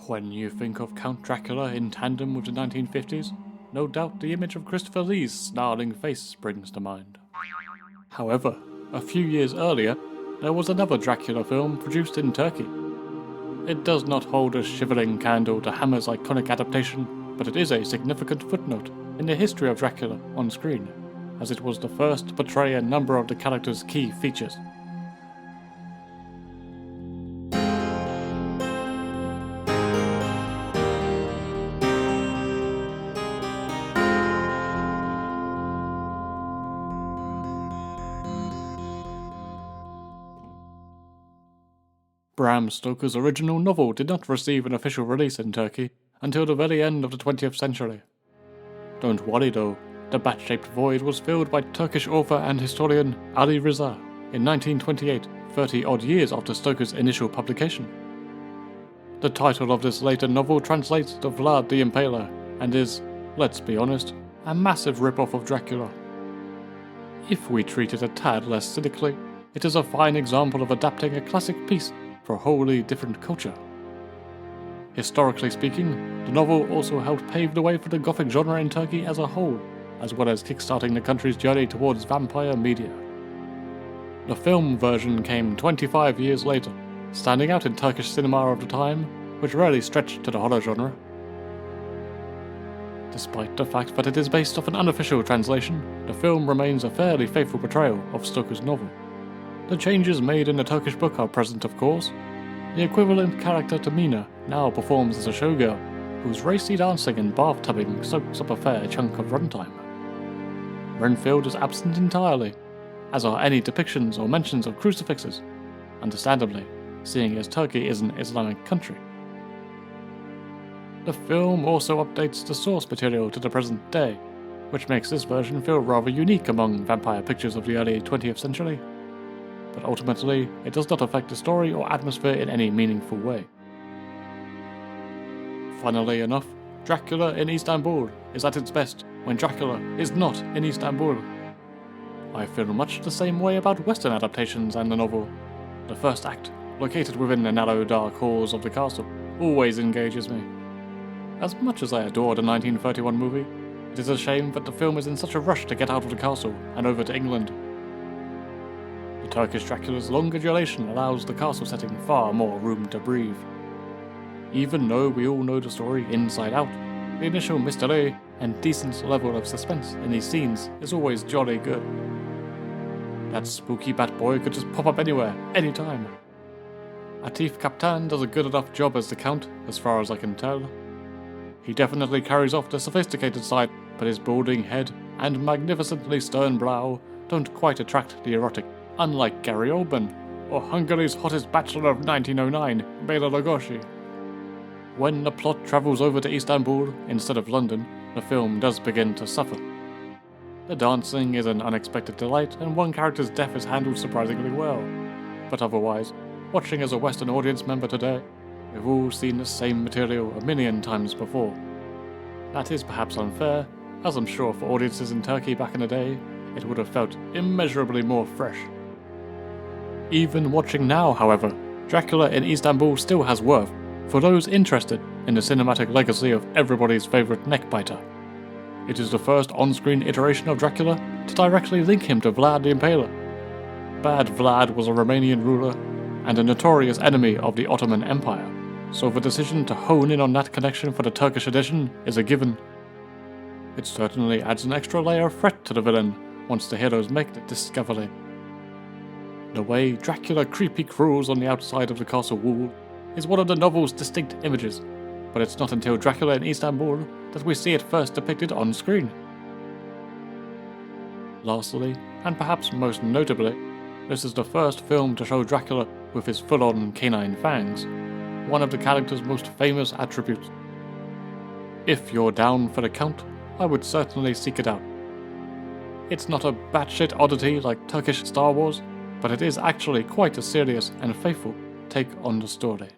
When you think of Count Dracula in tandem with the 1950s, no doubt the image of Christopher Lee's snarling face springs to mind. However, a few years earlier, there was another Dracula film produced in Turkey. It does not hold a shivering candle to Hammer's iconic adaptation, but it is a significant footnote in the history of Dracula on screen, as it was the first to portray a number of the character's key features. Bram Stoker's original novel did not receive an official release in Turkey until the very end of the 20th century. Don't worry though, the bat-shaped void was filled by Turkish author and historian Ali Rıza in 1928, 30-odd years after Stoker's initial publication. The title of this later novel translates to Vlad the Impaler and is, let's be honest, a massive rip-off of Dracula. If we treat it a tad less cynically, it is a fine example of adapting a classic piece for a wholly different culture. Historically speaking, the novel also helped pave the way for the Gothic genre in Turkey as a whole, as well as kickstarting the country's journey towards vampire media. The film version came 25 years later, standing out in Turkish cinema of the time, which rarely stretched to the horror genre. Despite the fact that it is based off an unofficial translation, the film remains a fairly faithful portrayal of Stoker's novel. The changes made in the Turkish book are present, of course. The equivalent character to Mina now performs as a showgirl, whose racy dancing and bathtubing soaks up a fair chunk of runtime. Renfield is absent entirely, as are any depictions or mentions of crucifixes, understandably, seeing as Turkey is an Islamic country. The film also updates the source material to the present day, which makes this version feel rather unique among vampire pictures of the early 20th century. But ultimately, it does not affect the story or atmosphere in any meaningful way. Funnily enough, Dracula in Istanbul is at its best when Dracula is not in Istanbul. I feel much the same way about Western adaptations and the novel. The first act, located within the narrow dark halls of the castle, always engages me. As much as I adore the 1931 movie, it is a shame that the film is in such a rush to get out of the castle and over to England. The Turkish Dracula's longer duration allows the castle setting far more room to breathe. Even though we all know the story inside out, the initial mystery and decent level of suspense in these scenes is always jolly good. That spooky bat boy could just pop up anywhere, anytime. Atif Kaptan does a good enough job as the Count, as far as I can tell. He definitely carries off the sophisticated side, but his balding head and magnificently stern brow don't quite attract the erotic, unlike Gary Oldman, or Hungary's hottest bachelor of 1909, Bela Lugosi. When the plot travels over to Istanbul instead of London, the film does begin to suffer. The dancing is an unexpected delight, and one character's death is handled surprisingly well. But otherwise, watching as a Western audience member today, we've all seen the same material a million times before. That is perhaps unfair, as I'm sure for audiences in Turkey back in the day, it would have felt immeasurably more fresh. Even watching now, however, Dracula in Istanbul still has worth for those interested in the cinematic legacy of everybody's favourite neckbiter. It is the first on-screen iteration of Dracula to directly link him to Vlad the Impaler. Bad Vlad was a Romanian ruler and a notorious enemy of the Ottoman Empire, so the decision to hone in on that connection for the Turkish edition is a given. It certainly adds an extra layer of threat to the villain once the heroes make the discovery. The way Dracula creepy crawls on the outside of the castle wall is one of the novel's distinct images, but it's not until Dracula in Istanbul that we see it first depicted on screen. Lastly, and perhaps most notably, this is the first film to show Dracula with his full-on canine fangs, one of the character's most famous attributes. If you're down for the Count, I would certainly seek it out. It's not a batshit oddity like Turkish Star Wars, but it is actually quite a serious and faithful take on the story.